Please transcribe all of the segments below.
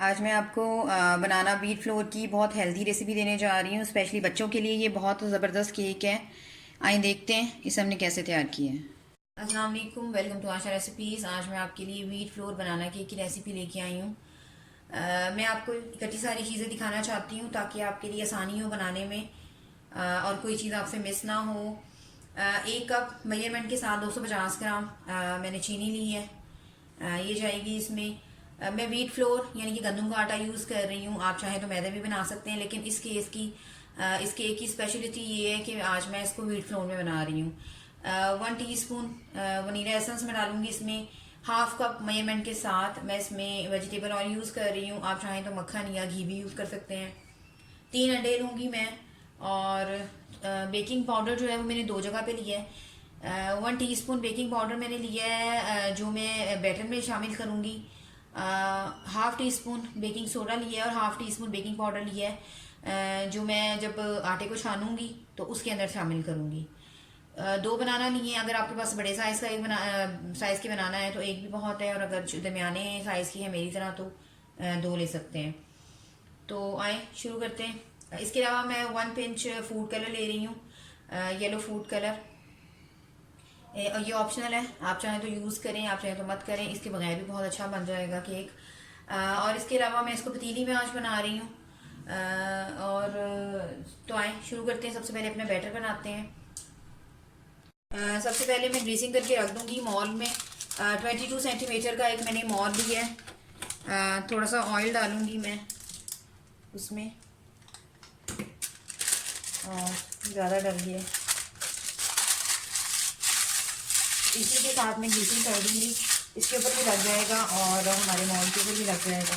आज मैं आपको बनाना व्हीट फ्लोर की बहुत हेल्दी रेसिपी देने जा रही हूँ। स्पेशली बच्चों के लिए ये बहुत ज़बरदस्त केक है। आइए देखते हैं इसे हमने कैसे तैयार किया है। अस्सलाम वालेकुम, वेलकम टू आशा रेसिपीज़। आज मैं आपके लिए व्हीट फ्लोर बनाना केक की रेसिपी लेके आई हूँ। मैं आपको इकट्ठी सारी चीज़ें दिखाना चाहती हूँ ताकि आपके लिए आसानी हो बनाने में, और कोई चीज़ आपसे मिस ना हो। एक कप मेजरमेंट के साथ 250 ग्राम मैंने चीनी ली है। ये जाएगी इसमें। मैं व्हीट फ्लोर यानी कि गंदम का आटा यूज़ कर रही हूँ। आप चाहें तो मैदा भी बना सकते हैं, लेकिन इस केस की इस केक की स्पेशलिटी ये है कि आज मैं इसको व्हीट फ्लोर में बना रही हूँ। 1 टीस्पून वनीला एसेंस में डालूंगी इसमें। हाफ कप मेजरमेंट के साथ मैं इसमें वेजिटेबल ऑयल यूज़ कर रही हूँ। आप चाहें तो मक्खन या घी भी यूज़ कर सकते हैं। 3 अंडे लूँगी मैं। और बेकिंग पाउडर जो है वो मैंने 2 जगह पे लिया है। 1 टीस्पून बेकिंग पाउडर मैंने लिया है, जो मैं बैटर में शामिल करूँगी। Half teaspoon baking soda लिया है और half teaspoon baking powder लिया है, जो मैं जब आटे को छानूंगी तो उसके अंदर शामिल करूँगी। 2 बनाना लिए हैं। अगर आपके पास बड़े साइज़ का साइज़ के बनाना है तो एक भी बहुत है, और अगर दरमियाने साइज़ की है मेरी तरह तो 2 ले सकते हैं। तो आए शुरू करते हैं। इसके अलावा मैं 1 पिंच फूड कलर ले रही हूँ, येलो फूड कलर। ये ऑप्शनल है, आप चाहें तो यूज़ करें, आप चाहें तो मत करें। इसके बगैर भी बहुत अच्छा बन जाएगा केक। और इसके अलावा मैं इसको पतीली में आज बना रही हूँ। और तो आए शुरू करते हैं। सबसे पहले अपना बैटर बनाते हैं। सबसे पहले मैं ग्रीसिंग करके रख दूंगी मॉल में। 22 सेंटीमीटर का एक मैंने मॉल लिया है। थोड़ा सा ऑयल डालूंगी मैं उसमें, और ज़्यादा डल गया। इसी के साथ मैं ग्रीसिंग कर दूंगी। इसके ऊपर भी लग जाएगा और हमारे मॉल के ऊपर भी लग जाएगा।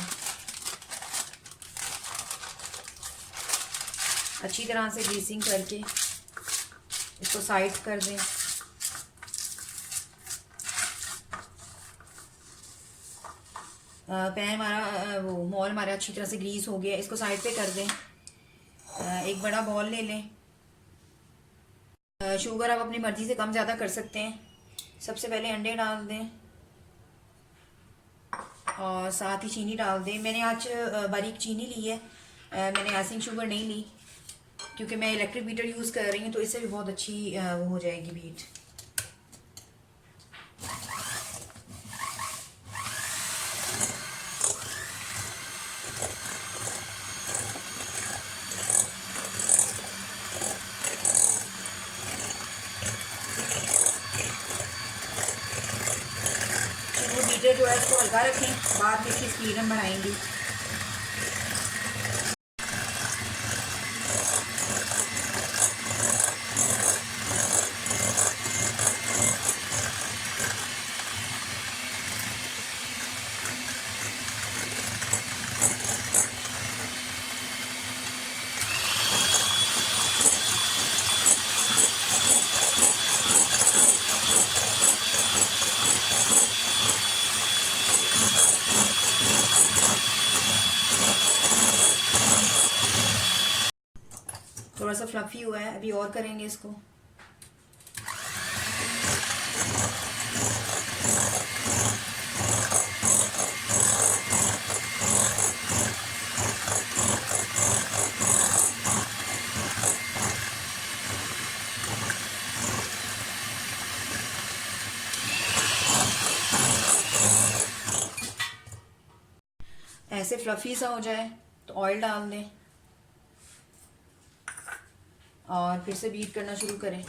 अच्छी तरह से ग्रीसिंग करके इसको साइड कर दें। पैन हमारा वो मॉल हमारा अच्छी तरह से ग्रीस हो गया। इसको साइड पे कर दें। एक बड़ा बॉल ले लें। शुगर आप अपनी मर्ज़ी से कम ज़्यादा कर सकते हैं। सबसे पहले अंडे डाल दें और साथ ही चीनी डाल दें। मैंने आज बारीक चीनी ली है, मैंने आइसिंग शुगर नहीं ली, क्योंकि मैं इलेक्ट्रिक बीटर यूज़ कर रही हूँ तो इससे भी बहुत अच्छी वो हो जाएगी बीट। वो बीटर जो है इसको हल्का रखें, बाद में इसकी स्पीड हम बढ़ाएंगे। थोड़ा सा फ्लफी हुआ है, अभी और करेंगे इसको। ऐसे फ्लफी सा हो जाए तो ऑयल डाल दें और फिर से बीट करना शुरू करें।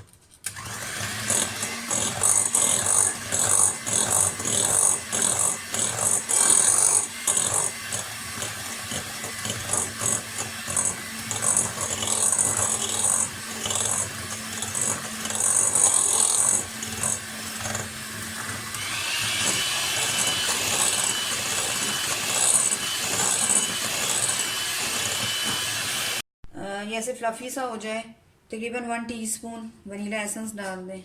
ये ऐसे फ्लफी सा हो जाए, तकरीबन 1 टीस्पून वनीला एसेंस डाल दें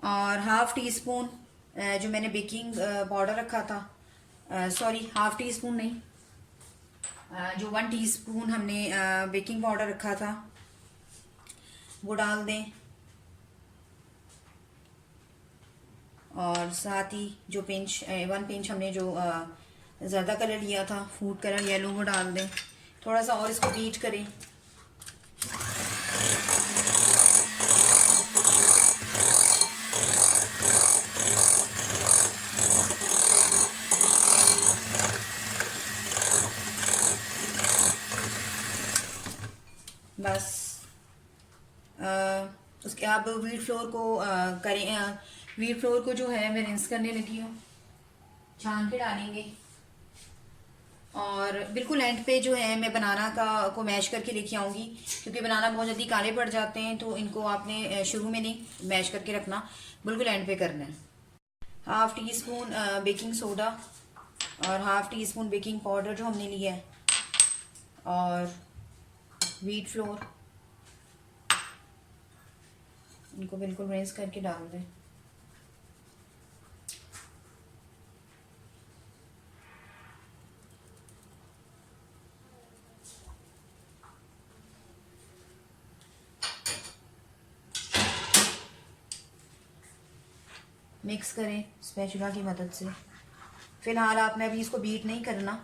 और हाफ टी स्पून जो मैंने बेकिंग पाउडर रखा था, सॉरी हाफ टी स्पून नहीं, जो 1 टीस्पून हमने बेकिंग पाउडर रखा था वो डाल दें। और साथ ही जो पिंच 1 पिंच हमने जो ज़र्दा कलर लिया था, फूड कलर येलो, वो डाल दें। थोड़ा सा और इसको बीट करें। बस उसके आप व्हीट फ्लोर को करें। व्हीट फ्लोर को जो है मैं रिंस करने लगी हूँ, छान के डालेंगे। और बिल्कुल एंड पे जो है मैं बनाना को मैश करके लेके आऊँगी, क्योंकि बनाना बहुत जल्दी काले पड़ जाते हैं, तो इनको आपने शुरू में नहीं मैश करके रखना, बिल्कुल एंड पे करना है। Half teaspoon baking soda और half teaspoon baking powder जो हमने लिया है, और व्हीट फ्लोर, इनको बिल्कुल रिंस करके डाल दें। मिक्स करें स्पैचुला की मदद से। फिलहाल आपने अभी इसको बीट नहीं करना,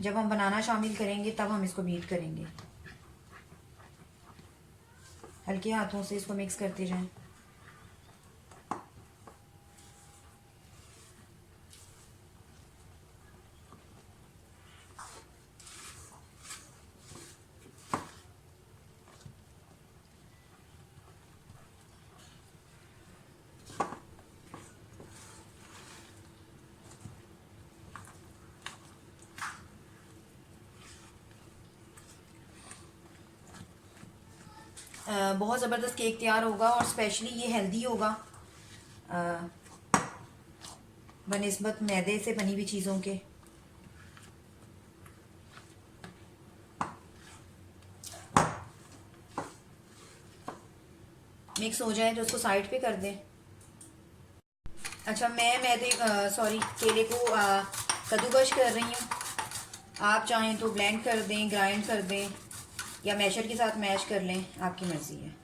जब हम बनाना शामिल करेंगे तब हम इसको बीट करेंगे। हल्के हाथों से इसको मिक्स करते जाएं। बहुत ज़बरदस्त केक तैयार होगा, और स्पेशली ये हेल्दी होगा बनिस्बत मैदे से बनी हुई चीज़ों के। मिक्स हो जाए तो उसको साइड पे कर दें। अच्छा, मैं मैदे केले को कद्दूकश कर रही हूँ। आप चाहें तो ब्लेंड कर दें, ग्राइंड कर दें, या मैशर के साथ मैश कर लें, आपकी मर्ज़ी है।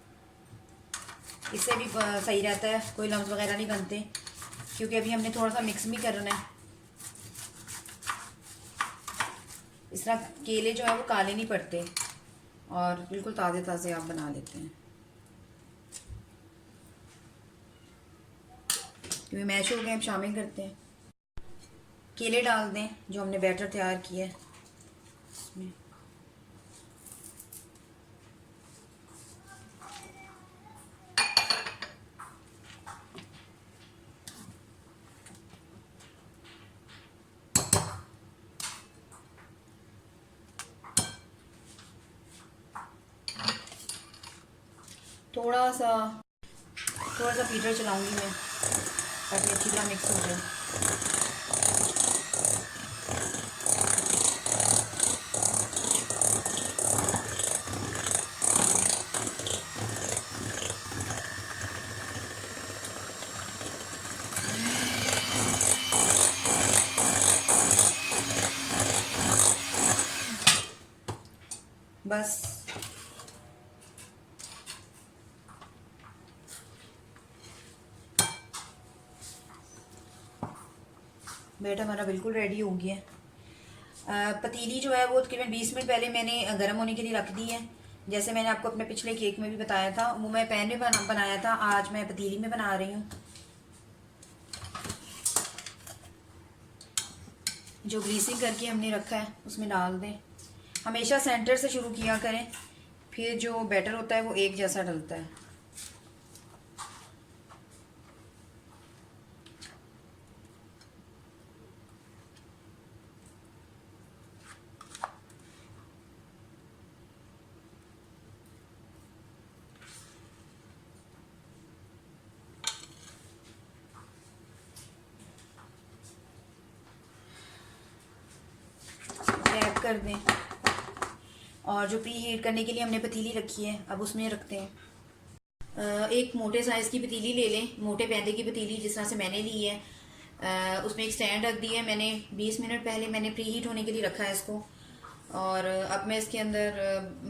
इससे भी सही रहता है, कोई लम्स वगैरह नहीं बनते, क्योंकि अभी हमने थोड़ा सा मिक्स भी करना है। इस तरह केले जो है वो काले नहीं पड़ते, और बिल्कुल ताज़े ताज़े आप बना लेते हैं। क्योंकि मैश हो गए, हम शामिल करते हैं। केले डाल दें जो हमने बैटर तैयार किया है इसमें। थोड़ा सा बीटर चलाऊंगी मैं, ताकि अच्छी तरह मिक्स हो जाए। बस बैटर हमारा बिल्कुल रेडी हो गया है। पतीली जो है वो तकरीबन 20 मिनट पहले मैंने गर्म होने के लिए रख दी है। जैसे मैंने आपको अपने पिछले केक में भी बताया था, वो मैं पैन में बनाया था, आज मैं पतीली में बना रही हूँ। जो ग्रीसिंग करके हमने रखा है उसमें डाल दें। हमेशा सेंटर से शुरू किया करें, फिर जो बैटर होता है वो एक जैसा डलता है। टैप कर दें, और जो प्री हीट करने के लिए हमने पतीली रखी है अब उसमें रखते हैं। एक मोटे साइज़ की पतीली ले लें, मोटे पैदे की पतीली जिस तरह से मैंने ली है। उसमें एक स्टैंड रख दिया है मैंने, 20 मिनट पहले मैंने प्री हीट होने के लिए रखा है इसको। और अब मैं इसके अंदर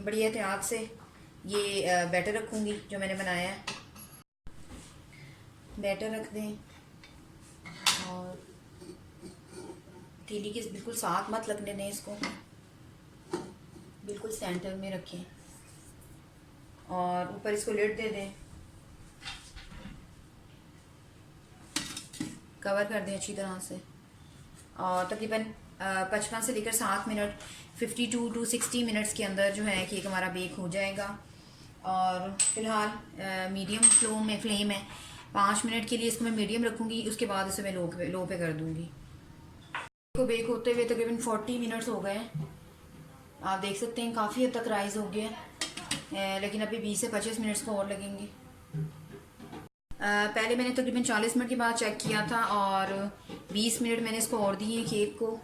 बड़ी एहतियात से ये बैटर रखूँगी जो मैंने बनाया है। बैटर रख दें, और तीली के बिल्कुल साथ मत लगने दें, इसको बिल्कुल सेंटर में रखें और ऊपर इसको लिड दे दें, कवर कर दें अच्छी तरह से। और तकरीबन 55 से लेकर 7 मिनट 52 टू 60 मिनट्स के अंदर जो है केक हमारा बेक हो जाएगा। और फ़िलहाल मीडियम फ्लेम है। 5 मिनट के लिए इसको मैं मीडियम रखूँगी, उसके बाद इसे मैं लो पे कर दूँगी। को बेक होते हुए तकरीबन 40 मिनट्स हो गए। आप देख सकते हैं काफ़ी हद तक राइज़ हो गया, लेकिन अभी 20 से 25 मिनट्स को और लगेंगे। पहले मैंने तकरीबन 40 मिनट के बाद चेक किया था और 20 मिनट मैंने इसको और दिए केक को,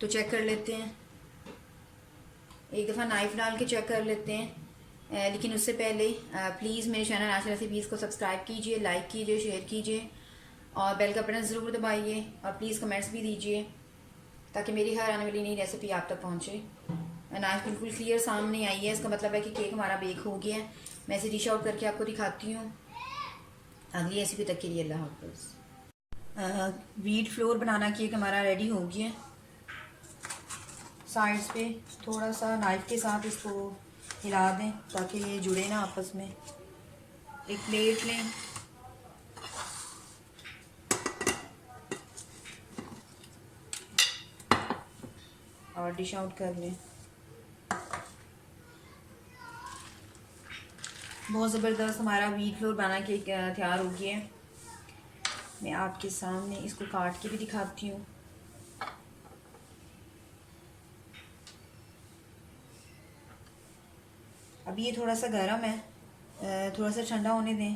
तो चेक कर लेते हैं। एक दफ़ा नाइफ़ डाल के चेक कर लेते हैं, लेकिन उससे पहले प्लीज़ मेरे चैनल आशा रेसिपीज़ को सब्सक्राइब कीजिए, लाइक कीजिए, शेयर कीजिए और बेल का बटन ज़रूर दबाइए और प्लीज़ कमेंट्स भी दीजिए ताकि मेरी हर आने वाली नई रेसिपी आप तक पहुँचे। नाइफ बिल्कुल क्लियर सामने आई है, इसका मतलब है कि केक हमारा बेक हो गया है। मैं इसे डिश आउट करके आपको दिखाती हूँ। अगली रेसिपी तक के लिए अल्लाह हाफ़िज़। व्हीट फ्लोर बनाना केक हमारा रेडी हो गया। साइड्स पे थोड़ा सा नाइफ़ के साथ इसको हिला दें ताकि ये जुड़े ना आपस में। एक प्लेट लें, और डिश आउट कर लें। बहुत ज़बरदस्त हमारा व्हीट फ्लोर बना के तैयार हो गया है। मैं आपके सामने इसको काट के भी दिखाती हूँ। अभी ये थोड़ा सा गर्म है, थोड़ा सा ठंडा होने दें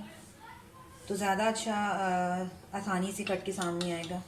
तो ज़्यादा अच्छा आसानी से कट के सामने आएगा।